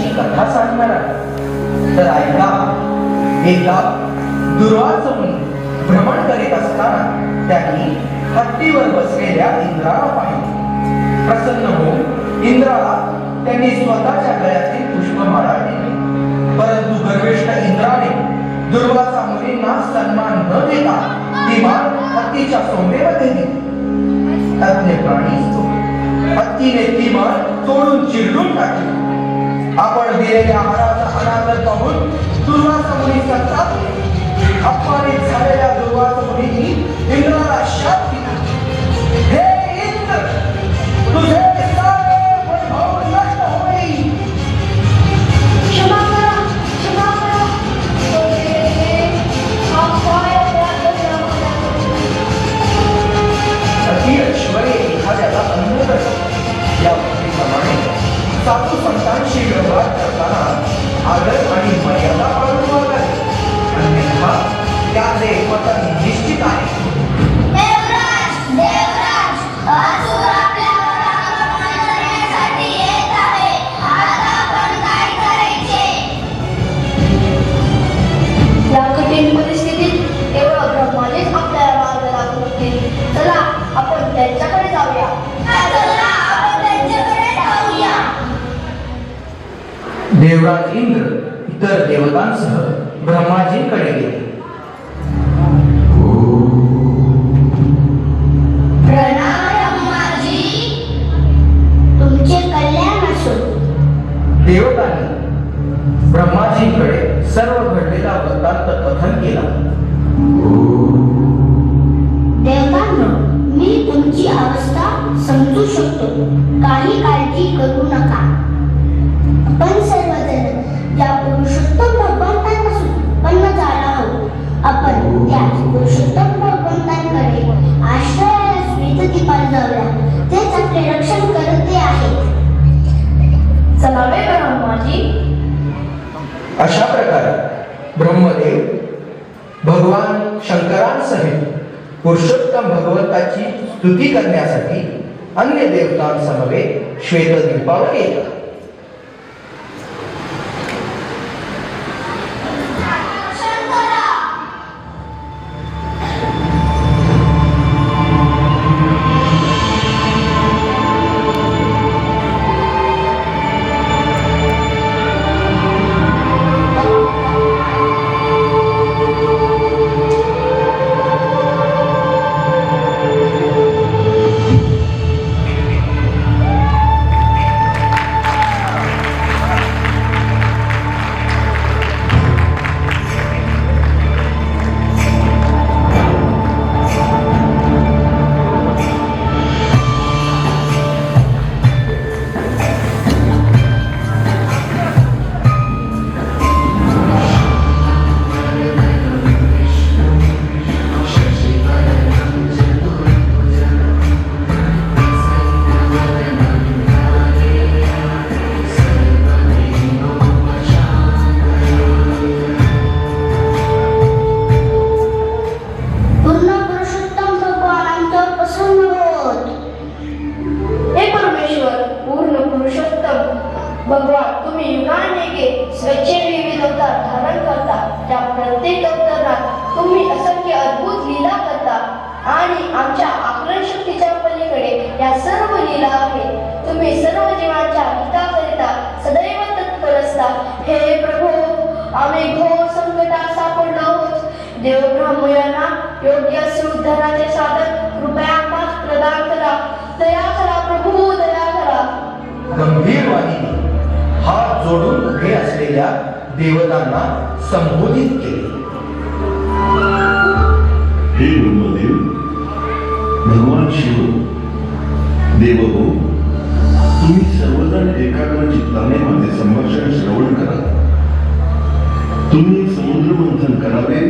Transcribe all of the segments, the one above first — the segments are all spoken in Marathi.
इंद्राची कथा सांगणार आहे. तर ऐका. एकदा दुर्वास मुनी भ्रमण करीत असताना त्यांनी हत्तीवर बसलेल्या इंद्राला पाहिले. प्रसन्न होऊन इंद्राला त्यांनी स्वतःच्या गळ्यातील पुष्पमाळा दिली. परंतु गर्विष्ठ इंद्राने दुर्वासा मुनींना सन्मान न देता ती माळ हत्तीच्या सोंडेमध्ये दिली. अज्ञ प्राणी हत्तीने ती माळ तोडून चिरडून टाकली. आपण दिलेल्या हाराचा अनादर पाहून दुर्वासा मुनी संतापले. अपमानित झालेल्या दुर्वासा मुनींनी इंद्राला शाप दिला. हे इंद्र, तुझे सारे वैभव नष्ट होईल. क्षमा करा, क्षमा करा. अति ऐश्वर्य एखाद्याला अन्न करते. या गोष्टीप्रमाणे साधू संतांशी व्यवहार करताना आदर आणि मर्यादा पाळून वागावे. अन्यथा त्याचे पतन निश्चित आहे. देवराज, देवराज, असुर आपल्यावर आक्रमण करण्यासाठी येत आहे. आता आपण काय करायचे? या कठीण परिस्थितीत केवळ ब्रह्मानेच आपल्याला मार्ग दाखवतील. चला आपण त्यांच्याकडे जाऊया. चला आपण त्यांच्याकडे जाऊया. देवराज इंद्र इतर देवतांसह ब्रह्माजींकडे गेले. प्रणाम ब्रह्माजी, तुमचे कल्याण असो. देवतांनी ब्रह्माजींकडे सर्व घडलेला वृत्तांत कथन केला. देवतांनो, मी तुमची अवस्था समजू शकतो. काही काळजी करू नका. आपण सर्वजण या पुरुषोत्तम भगवंतांपासून उत्पन्न झाला आहोत. आपण त्या पुरुषोत्तम भगवंतांकडे आश्रयाला श्वेतदीपाला जाऊया. तेच आपले रक्षण करते आहेत. चलावे ब्रह्माजी. अशा प्रकारे ब्रह्मदेव भगवान शंकरांसहित पुरुषोत्तम भगवंताची स्तुती करण्यासाठी अन्य देवतांसमवेत श्वेतद्वीपावर येतात. भगवान, तुम्ही युगानेके स्वच्छेने विविध अवतार धारण करता. त्या प्रत्येक अवतारात तुम्ही असंख्य अद्भुत लीला करता आणि आमच्या आकलन शक्तीच्या पलीकडे या सर्व लीला आहेत. तुम्ही सर्व जीवांच्या हिताकरिता सदैव तत्पर असता. हे प्रभू, आम्ही घोर संकटात सापडलो आहोत. देव ब्राह्मणांना योग्य असे उद्धाराचे साधन कृपया आम्हाला प्रदान करा. दया करा प्रभू, दया करा. गंभीर वाणीने हात जोडून उभे असलेल्या देवतांना संबोधित केले. हे ब्रह्मदेव, भगवान शिव, देवहो, तुम्ही सर्वजण एकाग्र चित्ताने माझे संभाषण श्रवण करा. तुम्ही समुद्र मंथन करावे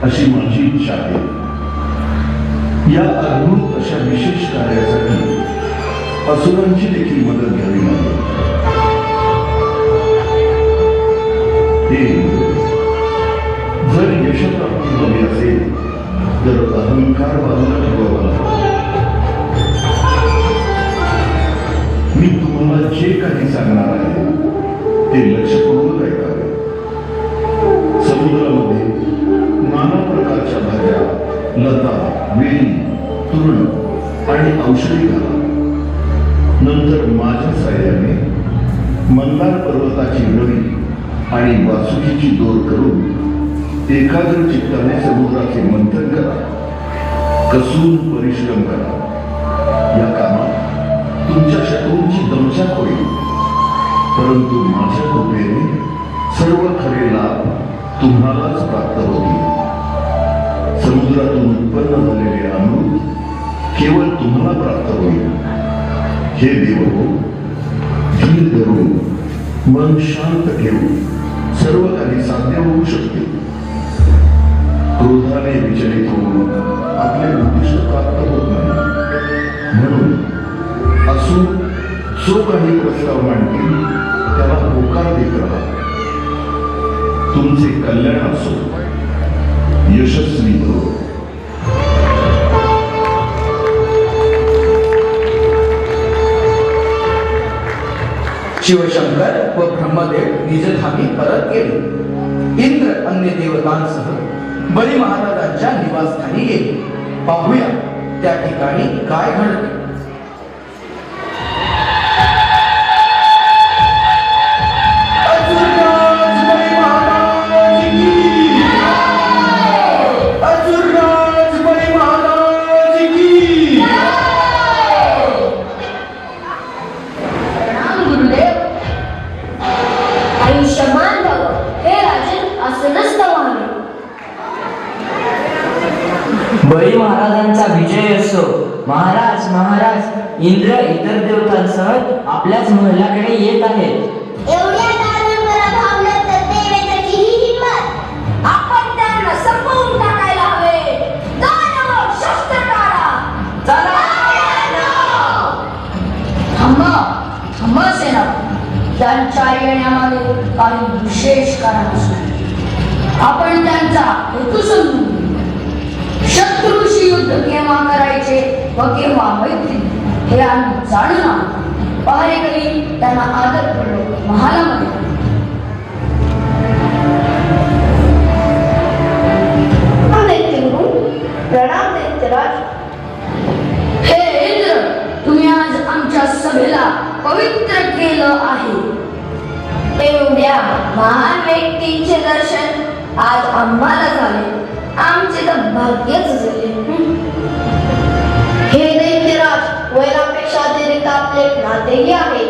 अशी माझी इच्छा आहे. या अद्भुत अशा विशेष कार्यासाठी असुरांची देखील मदत घ्यावी लागेल. जर यशप्राप्ती हवी असेल तर अहंकार बाजूला ठेवावा लागतो. मी तुम्हाला जे काही सांगणार आहे ते वेली, तृण आणि औषधी घाला. नंतर माझ्या साह्याने मंदार पर्वताची नळी आणि वासुकीची दोर करून एकाग्र चित्ताने समुद्राचे मंथन करा. कसून परिश्रम करा. या कामात तुमच्या शत्रूंची दमछाक होईल, परंतु माझ्या कृपेने सर्व खरे लाभ तुम्हालाच प्राप्त होतील. समुद्रातून उत्पन्न झालेले अमृत केवळ तुम्हाला प्राप्त होईल. हे देव, धीर धरून मन शांत ठेवून सर्व काही साध्य होऊ शकते. क्रोधाने विचलित होऊन आपले उद्दिष्ट प्राप्त होत नाही. म्हणून असो जो काही प्रस्ताव मांडतील त्याला होकार देत राहा. तुमचे कल्याण असो. यशस्वी हो. शिवशंकर व ब्रह्मदेव निजधामी परत गेले. इंद्र अन्य देवतांसह बली महाराजांच्या निवासस्थानी गेले. पाहूया त्या ठिकाणी काय घडते. असुरराज बली महाराज की! असुरराज बली महाराज की! प्रणाम गुरुदेव. आयुष्यमान भव. हे राजन असं नसतं व्हावे. बळी महाराजांचा विजय असो. महाराज महाराज, इंद्र इतर देवतांसह आपल्याच महलाकडे येत आहेत. एवढ्या दानवाला भावलं तर देवेंद्रची ही हिंमत. आपण त्यांना संपवून टाकायला हवे. दानव शस्त्र काढा. चला. थांबा थांबा सेना. त्यांच्या येण्यामागे काही विशेष कारण असतो. आपण त्यांचा हेतू समजून घेऊ. शत्रूशी युद्ध केव्हा करायचे व केव्हा मैत्री हे आम्ही जाणून आहोत. पहारेकरी त्यांना आदरपूर्वक महालामध्ये प्रणाम दैत्यराज. हे इंद्र, तुम्ही आज आमच्या सभेला पवित्र केलं आहे. एवढ्या महान व्यक्तींचे दर्शन आज आम्हाला झाले. आमचे तर भाग्यच झाले. हे दैत्यराज, वैरापेक्षा अतिरिक्त आपले नातेही आहे.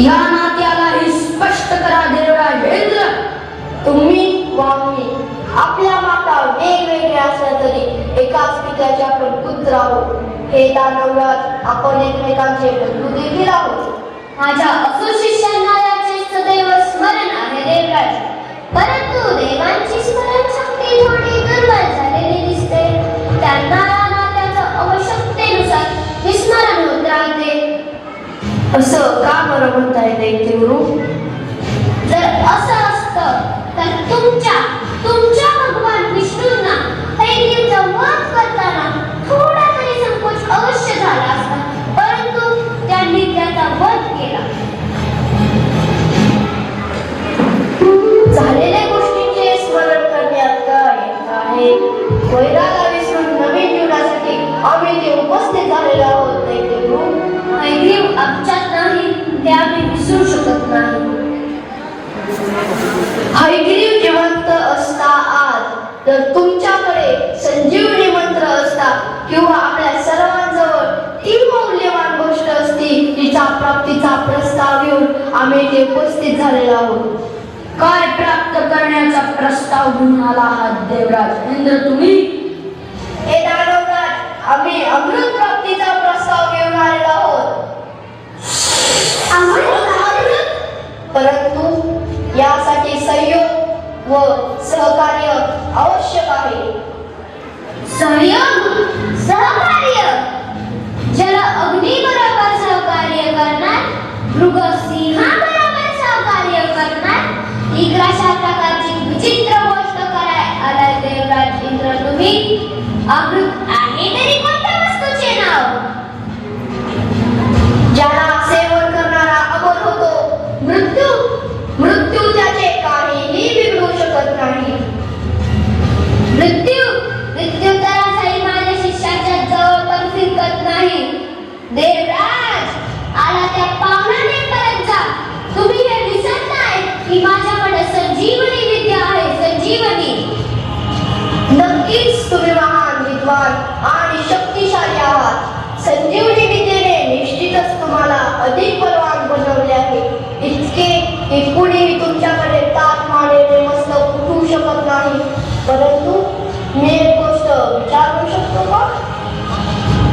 या नात्यालाही स्पष्ट करा देवराज इंद्र. तुम्ही व आम्ही आपल्या माता वेगवेगळ्या असल्या तरी एकाच पित्याचे आपण पुत्र आहोत. हे दानवराज, आपण एकमेकांचे बंधू देखील आहोत. माझ्या असो शिष्यांना याचे सदैव स्मरण आहे देवराज. परंतु देवांची स्मरणशक्ती थोडी दुर्बल झालेली दिसते. त्यांना या नात्याचं आवश्यकतेनुसार विस्मरण होत राहते. असं का बरं म्हणताय दैत्यगुरु? जर असं असतं तर तुमच्या भगवान विष्णूंना हैग्रीवचा वध करताना थोडा तरी संकोच अवश्य झाला असता, परंतु त्यांनी त्याचा वध केला. झालेल्या गोष्टींचे स्मरण करण्यात काय आहे? वैराला विसरून नवीन जीवनासाठी आम्ही ते उपस्थित झालेलो आहोत. हैग्रीव आमच्यात नाही, ते आम्ही विसरू शकत नाही. हैग्रीव जिवंत असता आज, तर तुमच्याकडे संजीवनी मंत्र असता किंवा आपल्या सर्वांजवळ ती मौल्यवान गोष्ट असती तिच्या प्राप्तीचा प्रस्ताव घेऊन आम्ही ते उपस्थित झालेलो आहोत. काय प्राप्त करण्याचा प्रस्ताव घेऊन आला आहात देवराज इंद्र तुम्ही? हे दानवराज, आम्ही अमृत प्राप्तीचा प्रस्ताव घेऊन आलेलो आहोत. परंतु यासाठी सहयोग व सहकार्य आवश्यक आहे. सहयोग सहकार्य. ज्याला अग्नी बरोबर सहकार्य करणार, मृग सिंहाबरोबर सहकार्य करणार, इकराशा प्रकारची विचित्र गोष्ट कराय आलाय देवराज इंद्र तुम्ही. अमृत आहे तरी कोणत्या वस्तूचे नाव? ज्याला सेवन करणारा अमर होतो. मृत्यू त्याचे काहीही बिघडू शकत नाही. मृत्यू तर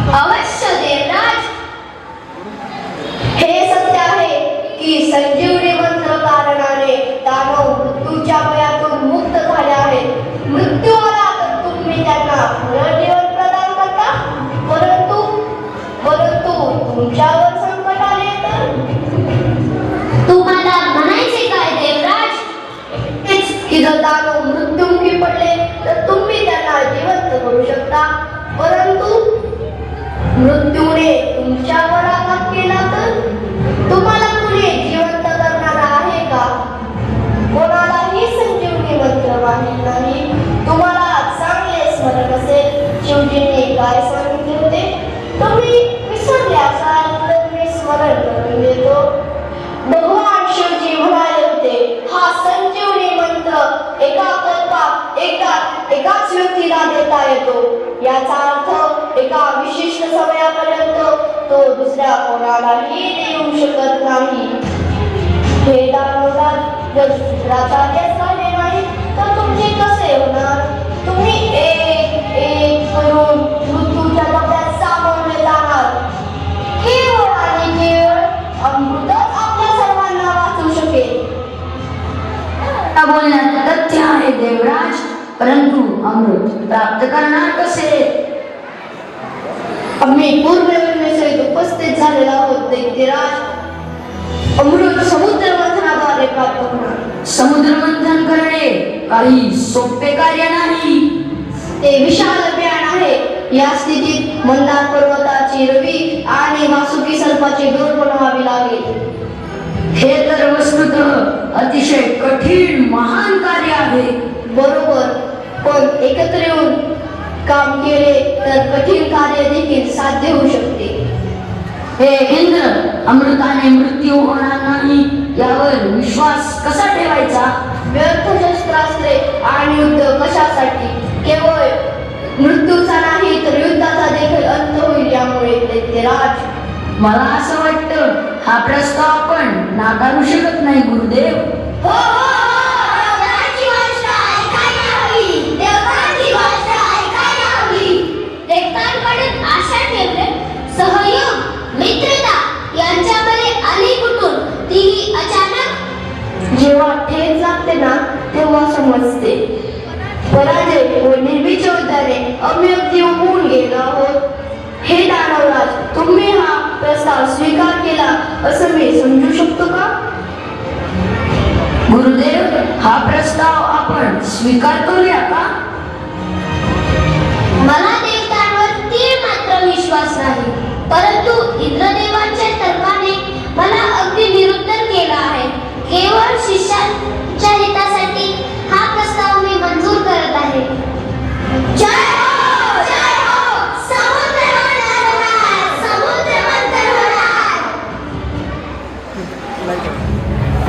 अवश्य देवराज. हे सत्य आहे की संजीवनी मंत्र कारणाने दानव मृत्यूच्या भयातून मुक्त झाले आहेत. मृत्यू आला तर तुम्ही त्यांना पुनर्जीवन प्रदान करता, परंतु तुमच्यावर संकट आले तर तुम्हाला म्हणायचे काय देवराज? तेच की जर दानव मृत्युमुखी पडले तर तुम्ही त्यांना जिवंत करू शकता, परंतु मृत्यूने तुमच्यावर आघात केला तर तुम्हाला पुढे जिवंत करणार आहे का? कोणालाही संजीवनी मंत्र माहित नाही. तुम्हाला चांगले स्मरण असेल शिवजीने काय सांगितले होते. तुम्ही विसरले असाल तर मी स्मरण करून देतो. भगवान शिवजी म्हणाले होते, हा संजीवनी मंत्र एका कल्पात एकाच व्यक्तीला देता येतो. याचा अर्थ एका विशिष्ट समयापर्यंत तो दुसऱ्या कोणालाही देऊ शकत नाही. हे दानवराज जर शुक्राचार्यच झाले नाही तर तुमचे कसे होणार? तुम्ही एक एक करून मृत्यूच्या डोक्यात सामावले जाणार. केवळ आणि केवळ अमृतच आपल्या सर्वांना वाचू शकेल. त्या बोलण्यात तथ्य आहे देवराज, परंतु अमृत प्राप्त करणार कसे? आम्ही पूर्वनिर्णय उपस्थित झालेला आहोत दैत्यराज. अमृत समुद्र मंथनाद्वारे प्राप्त होणार. समुद्र मंथन करणे काही सोपे कार्य नाही. ते विशाल अभियान आहे. या स्थितीत मंदार पर्वताची रवी आणि वासुकी सर्पाची दोर बनवावी लागेल. हे तर वस्तुतः अतिशय कठीण महान कार्य आहे. बरोबर, पण एकत्र येऊन काम केले तर कठीण कार्य देखील साध्य होऊ शकते. हे इंद्र, अमृताने मृत्यू होणार नाही यावर विश्वास कसा ठेवायचा? व्यर्थ शस्त्रास्त्रे आणि युद्ध कशासाठी? केवळ मृत्यूचा नाही तर युद्धाचा देखील अंत होईल यामुळे दैत्यराज. मला असं वाटतं हा प्रस्ताव आपण नाकारू शकत नाही गुरुदेव. हो, देवतांची गोष्ट ऐकायला हवी. देवतांची गोष्ट ऐकायला हवी. देवतांकडे आशा ठेवले, सहयोग, मित्रता यांच्याकडे आली कुठून? तीही अचानक. जेव्हा ठेच लागते ना तेव्हा समजते. पराजय व निर्विचाराने आम्ही अगदी होऊन गेलो आहोत. हे दानवराज, तुम्ही हा प्रस्ताव स्वीकार केला असं मी समजू शकतो का? गुरुदेव, हा प्रस्ताव आपण स्वीकार करूया का? मला देवतांवर तीळ मात्र विश्वास नाही, परंतु इंद्रदेवांच्या तर्काने मला अगदी विरुद्ध केला आहे. केवळ शिष्यांच्या हितासाठी हा प्रस्ताव मी मंजूर करत आहे. जय हो, जय हो, समुद्र मंथन होणार, समुद्र मंथन होणार.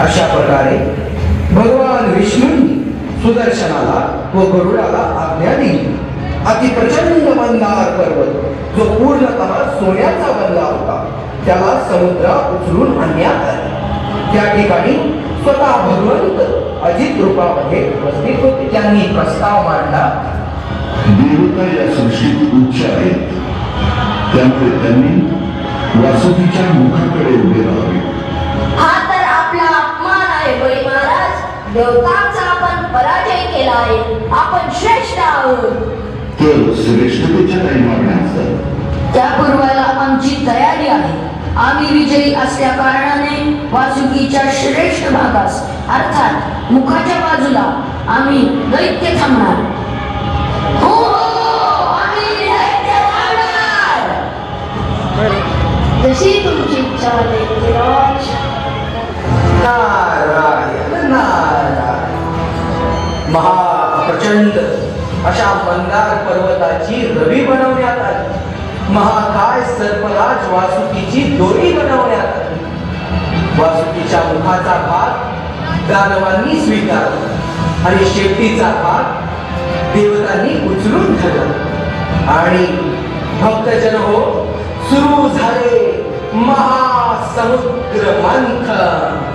अशा प्रकारे भगवान विष्णूंनी सुदर्शनाला व गरुडाला आज्ञा दिली. अति प्रचंड मंदार पर्वत जो पूर्णतः सोन्याचा बनला होता त्याला समुद्रात उचलून आणण्यात आले. त्या ठिकाणी स्वतः भगवंत अजित रूपामध्ये उपस्थित होते. त्यांनी प्रस्ताव मांडला. देवता या सृष्टीत उच्च आहेत, त्यामुळे त्यांनी वासुकीच्या मुखाकडे उभे राहावे. हा तर आपला अपमान आहे बळी महाराज. देवतांचा आपण पराजय केला आहे. आपण श्रेष्ठ आहोत. तर श्रेष्ठतेच्या काही मागण्या असतात. त्या पूर्वाला आमची तयारी आहे. आम्ही विजयी असल्या कारणाने वासुकीच्या श्रेष्ठ भागास अर्थात मुखाच्या बाजूला आम्ही दैत्य थांबणार. हो, आम्ही दैत्य थांबणार. जशी तुमची इच्छा दैत्यराज. नारायण नारायण. महाप्रचंड अशा मंदार पर्वताची रवी बनवण्यात आली. महाकाय सर्पराज वासुकीची दोरी बनवण्यात आली. वासुकीच्या मुखाचा भाग दानवांनी स्वीकारला आणि शेपटीचा भाग देवतांनी उचलून धरला. आणि भक्तजन हो, सुरू झाले महासमुद्र मंथन.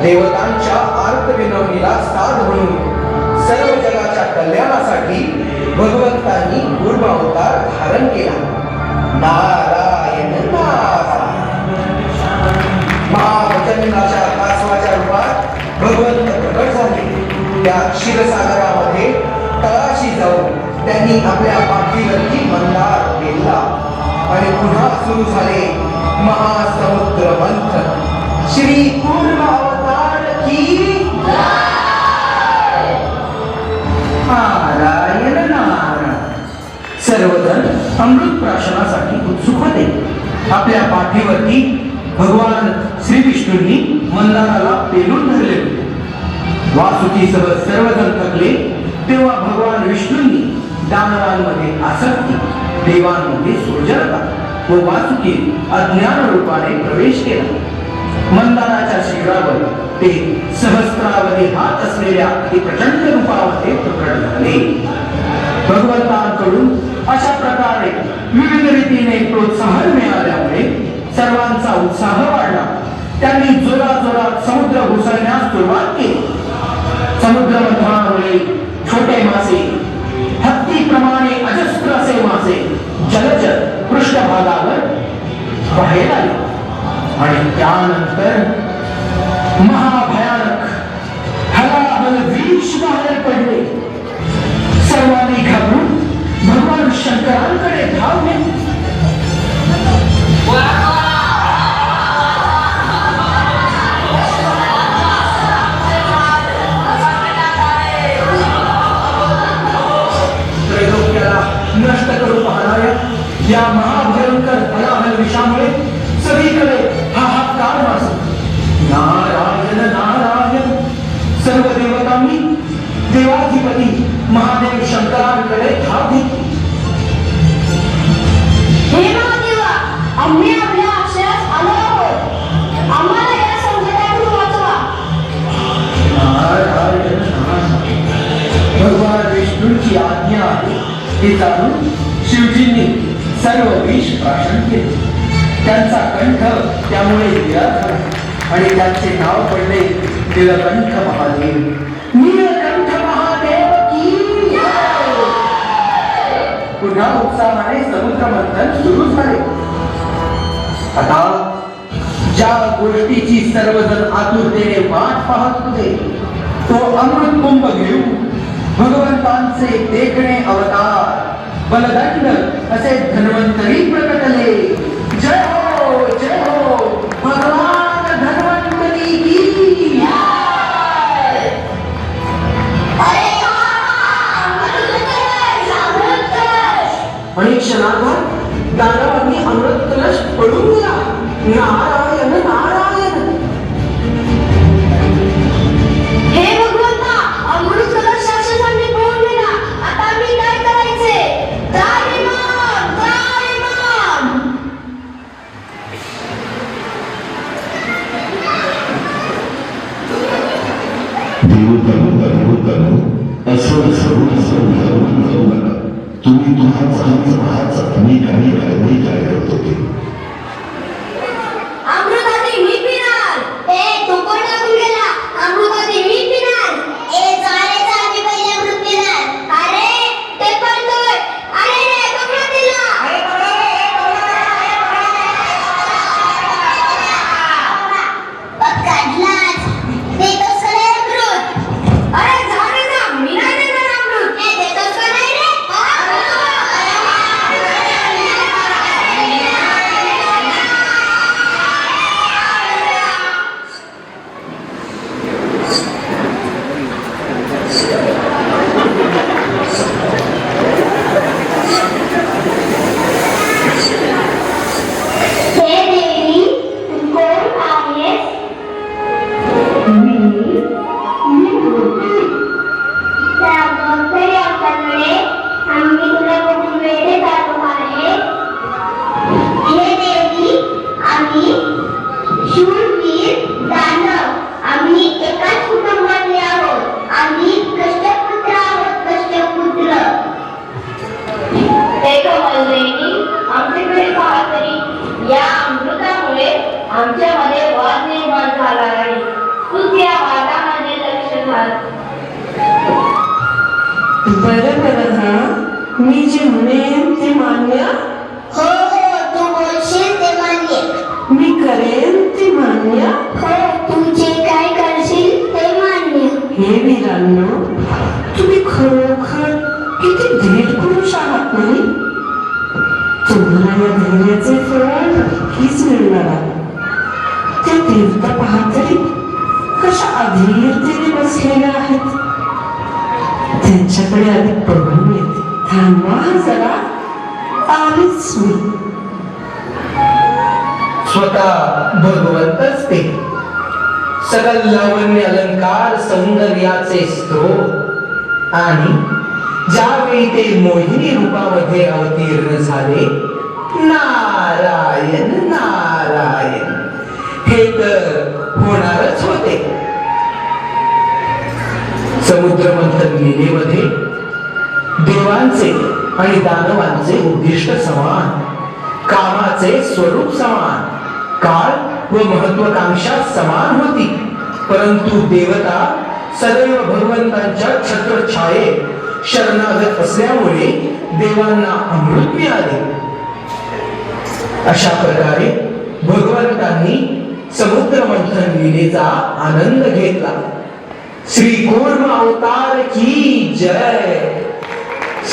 देवतांच्या आर्त विनवणीला साथ म्हणून सर्व जगाच्या कल्याणासाठी भगवंतांनी कूर्म अवतार धारण केला. नारायण नारायण. महाप्रचंडाच्या कासवाच्या रूपात भगवंत प्रकट झाले. त्या क्षीरसागरामध्ये तळाशी जाऊन त्यांनी आपल्या पाठीवरती मंदार केला आणि पुन्हा सुरू झाले महासमुद्र मंथन. श्री कूर्म अवतार की नारायण नारायण. सर्वजण अमृत प्राशनासाठी उत्सुक होते. आपल्या पाठीवरती भगवान श्री विष्णूंनी मंदाराला पेलून धरले होते. वासुकीसह सर्वजण थकले तेव्हा भगवान विष्णूंनी दानवांमध्ये आसक्ती, देवांमध्ये सोजरता व वासुकी अज्ञान रूपाने प्रवेश केला. मंदाराच्या शिखरावर ते सहस्रावधी हात असलेल्या अति प्रचंड रूपामध्ये प्रकट झाले. भगवंतांकडून अशा प्रकारे विविध रीतीने प्रोत्साहन मिळाल्यामुळे सर्वांचा उत्साह वाढला. त्यांनी जोराजोरात समुद्र घुसळण्यास सुरुवात केली. समुद्र मंथनामुळे छोटे मासे, हत्तीप्रमाणे अजस्त्र असे मासे जलचर पृष्ठभागावर बाहेर आले आणि त्यानंतर महाभयानक हलाहल विष बाहेर पडले. सर्वांनी घाबरून भगवान शंकरांकडे धाव घेतली. नष्ट करू पाहणाऱ्या या महाभयंकर हलाहल विषामुळे सगळीकडे हाहाकार माजला. नारायण नारायण. सर्व देवतांनी देवाधिपती महादेव शंकरांकडे धाव घेतली. हे महादेवा, आम्ही आपल्या आश्रयास आलो आहोत. आम्हाला या संकटातून वाचवा. नारायण नारायण. भगवान विष्णूंची आज्ञा आहे हे जाणून शिवजींनी सर्व विष प्राशन केले. त्यांचा कंठ त्यामुळे निळा झाला आणि त्यांचे नाव पडले नीलकंठ महादेव. नीलकंठ महादेव की जय. पुन्हा उत्साहाने समुद्र मंथन सुरू झाले. आता ज्या गोष्टीची सर्वजण आतुरतेने वाट पाहत होते तो अमृत कुंभ घेऊन भगवंतांचे देखणे अवतार बलदंड असे धन्वंतरी प्रकटले. जय हो जय हो भगवान धन्वंतरी की जय. आणि क्षणार्धात दानवांनी अमृत कलश पडून गेला. नारायण नारायण. हे भगवंता, अमृत कलश राक्षसांनी पळून गेला. आता मी काय करायचे? त्राहिमाम, त्राहिमाम. देवतांनो असं सर्व जाऊ नका. तुम्ही तुम्हाला मी काय करत होते. अमृताची मी पिणार. तू कोण टाकून गेला? अमृताची मी पिणार. चालेचा आम्ही पहिले अमृत पिणार. अरे ते पडतोय. अरे रे पकडा तिला. पकडलाच. देतोस का नाही अमृत? अरे झाले ना, मी नाही देणार अमृत. देतोस का नाही रे? हे देवी, तू कोण आहेस? त्या भक्तरी असल्यामुळे आम्ही तुला बघून वेडे जातो आहे. हे देवी, आम्ही शूरवीर दानव. आम्ही एकाच कुटुंबातले आहोत. आम्ही कष्टपुत्र आहोत. कष्टपुत्र. ते कमलदेवी, आमच्याकडे पहा तरी. या अमृतामुळे आमच्यामध्ये वाद निर्माण झाला आहे. तू आहात. बरं बरं, हा मी जे म्हणेन ते मान्य, हो हो तू बोलशील ते मान्य. मी करेन ते मान्य. हो तू जे काय करशील ते मान्य. हे वीरांनो, तुम्ही खरोखर किती धीर पुरुष आहात नाही. तुम्हाला या धैर्याचे फळ नक्कीच मिळणार आहे. त्या देवता पाहतरी कशा अधीरतेने बसलेल्या आहेत. त्यांच्याकडे अधिक बघून येते. थांबा जरा, आलीच मी. स्वतः भगवंतच ते सकल लावण्य अलंकार सौंदर्याचे स्त्रोत आणि ज्यावेळी ते मोहिनी रूपामध्ये अवतीर्ण झाले, नारायण नारायण हे तर होणारच होते. समुद्र मंथन लीलेमध्ये देवांचे आणि दानवांचे उद्दिष्ट समान, कामाचे स्वरूप समान, काळ व महत्वाकांक्षा समान होती. परंतु देवता सदैव भगवंतांच्या छत्रछायेत शरणागत असल्यामुळे देवांना अमृत मिळाले. अशा प्रकारे भगवंतांनी समुद्र मंथन लीलेचा आनंद घेतला. श्री कूर्म अवतार की जय,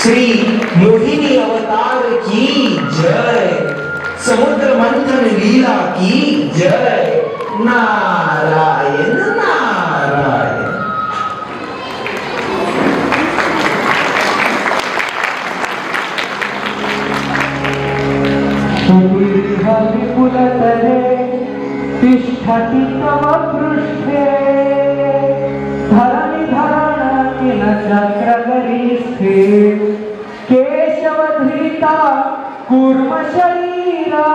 श्री मोहिनी अवतार की जय, समुद्र मंथन लीला की जय. नारायण नारायण. विपुलतरे तिष्ठति तव पृष्ठे धरणिधरणकिन चक्रगरीस्थे केशवधृता कूर्मशरीरा.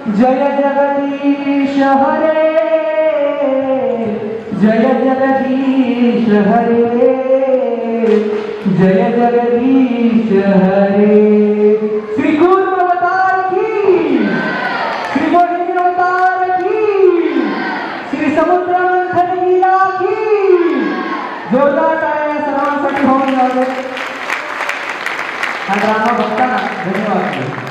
जय जगदीश हरे, जय जगदीश हरे, जय जगदीश हरे. श्री कूर्म अवतार की, श्री मोहिनी अवतार की, श्री समुद्र मंथन लीला की. जोरदार टाळ्या सर्वांसाठी होऊन जावे. हा ड्रामा बघताना धन्यवाद.